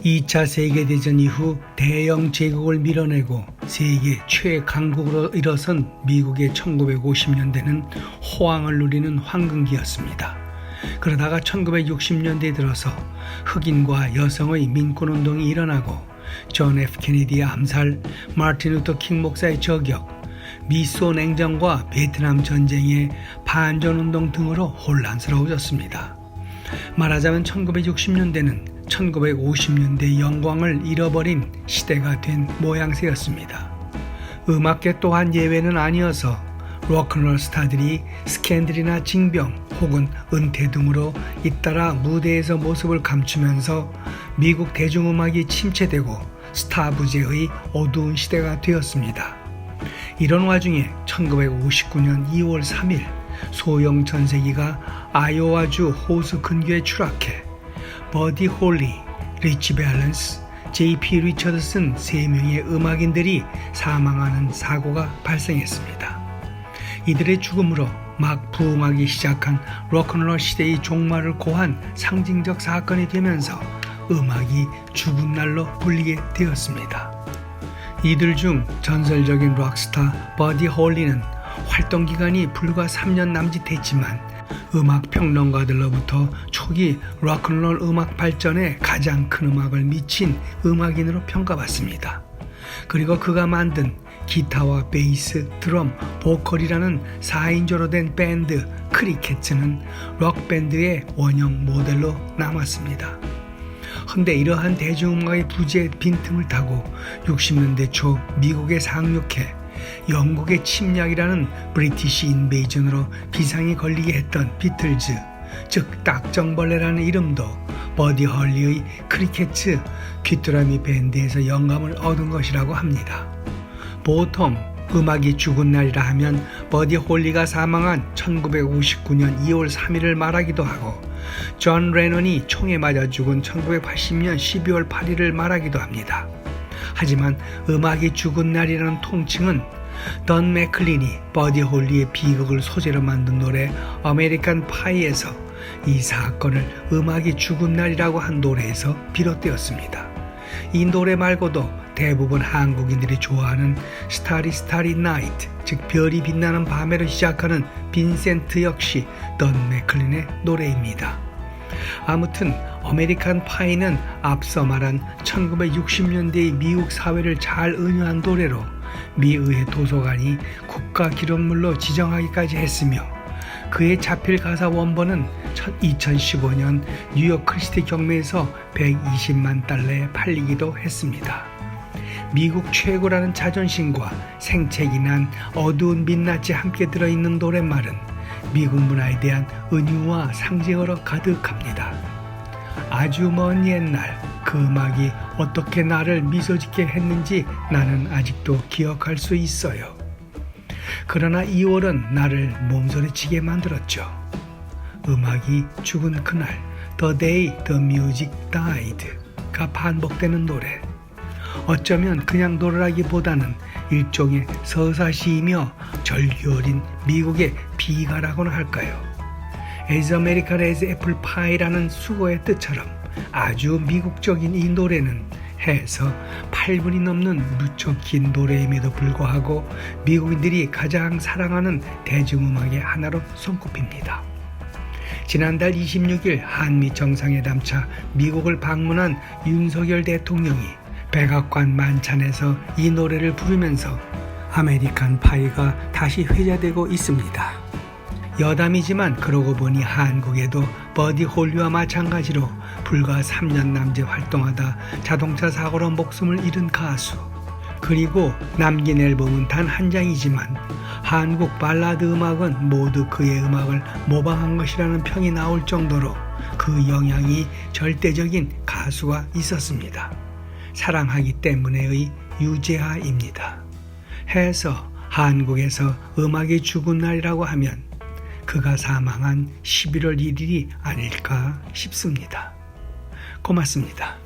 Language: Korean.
2차 세계대전 이후 대영 제국을 밀어내고 세계 최강국으로 일어선 미국의 1950년대는 호황을 누리는 황금기였습니다. 그러다가 1960년대에 들어서 흑인과 여성의 민권운동이 일어나고 존 F 케네디의 암살, 마틴 루터 킹 목사의 저격, 미소 냉전과 베트남 전쟁의 반전운동 등으로 혼란스러워졌습니다. 말하자면 1960년대는 1950년대의 영광을 잃어버린 시대가 된 모양새였습니다. 음악계 또한 예외는 아니어서 로큰롤 스타들이 스캔들이나 징병 혹은 은퇴 등으로 잇따라 무대에서 모습을 감추면서 미국 대중음악이 침체되고 스타 부재의 어두운 시대가 되었습니다. 이런 와중에 1959년 2월 3일 소형 전세기가 아이오와주 호수 근교에 추락해 버디 홀리, 리치 밸런스, J.P. 리처드슨 3명의 음악인들이 사망하는 사고가 발생했습니다. 이들의 죽음으로 막 부흥하기 시작한 로큰롤 시대의 종말을 고한 상징적 사건이 되면서 음악이 죽은 날로 불리게 되었습니다. 이들 중 전설적인 록스타 버디 홀리는 활동 기간이 불과 3년 남짓했지만 음악 평론가들로부터 초기 록큰롤 음악 발전에 가장 큰 음악을 미친 음악인으로 평가받습니다. 그리고 그가 만든 기타와 베이스, 드럼, 보컬이라는 4인조로 된 밴드 크리켓츠는 록밴드의 원형 모델로 남았습니다. 헌데 이러한 대중음악의 부재의 빈틈을 타고 60년대 초 미국에 상륙해 영국의 침략이라는 브리티시 인베이전으로 비상이 걸리게 했던 비틀즈, 즉 딱정벌레라는 이름도 버디 홀리의 크리켓츠 귀뚜라미 밴드에서 영감을 얻은 것이라고 합니다. 보통 음악이 죽은 날이라 하면 버디 홀리가 사망한 1959년 2월 3일을 말하기도 하고 존 레논이 총에 맞아 죽은 1980년 12월 8일을 말하기도 합니다. 하지만 음악이 죽은 날이라는 통칭은 던 맥클린이 버디 홀리의 비극을 소재로 만든 노래 아메리칸 파이에서 이 사건을 음악이 죽은 날이라고 한 노래에서 비롯되었습니다. 이 노래 말고도 대부분 한국인들이 좋아하는 스타리 스타리 나이트, 즉 별이 빛나는 밤에로 시작하는 빈센트 역시 던 맥클린의 노래입니다. 아무튼 아메리칸 파이는 앞서 말한 1960년대의 미국 사회를 잘 은유한 노래로 미의회 도서관이 국가기록물로 지정하기까지 했으며 그의 자필 가사 원본은 2015년 뉴욕 크리스티 경매에서 120만 달러에 팔리기도 했습니다. 미국 최고라는 자존심과 생채기 난 어두운 민낯이 함께 들어있는 노랫말은 미국 문화에 대한 은유와 상징으로 가득합니다. 아주 먼 옛날 그 음악이 어떻게 나를 미소짓게 했는지 나는 아직도 기억할 수 있어요. 그러나 2월은 나를 몸소리치게 만들었죠. 음악이 죽은 그날 The Day the Music Died가 반복되는 노래. 어쩌면 그냥 노래라기보다는 일종의 서사시이며 절규어린 미국의 비가라고나 할까요? As American as Apple Pie라는 수고의 뜻처럼 아주 미국적인 이 노래는 해서 8분이 넘는 무척 긴 노래임에도 불구하고 미국인들이 가장 사랑하는 대중음악의 하나로 손꼽힙니다. 지난달 26일 한미 정상회담차 미국을 방문한 윤석열 대통령이 백악관 만찬에서 이 노래를 부르면서 아메리칸 파이가 다시 회자되고 있습니다. 여담이지만 그러고 보니 한국에도 버디 홀리와 마찬가지로 불과 3년 남짓 활동하다 자동차 사고로 목숨을 잃은 가수, 그리고 남긴 앨범은 단 한 장이지만 한국 발라드 음악은 모두 그의 음악을 모방한 것이라는 평이 나올 정도로 그 영향이 절대적인 가수가 있었습니다. 사랑하기 때문에의 유재하입니다. 해서 한국에서 음악이 죽은 날이라고 하면 그가 사망한 11월 1일이 아닐까 싶습니다. 고맙습니다.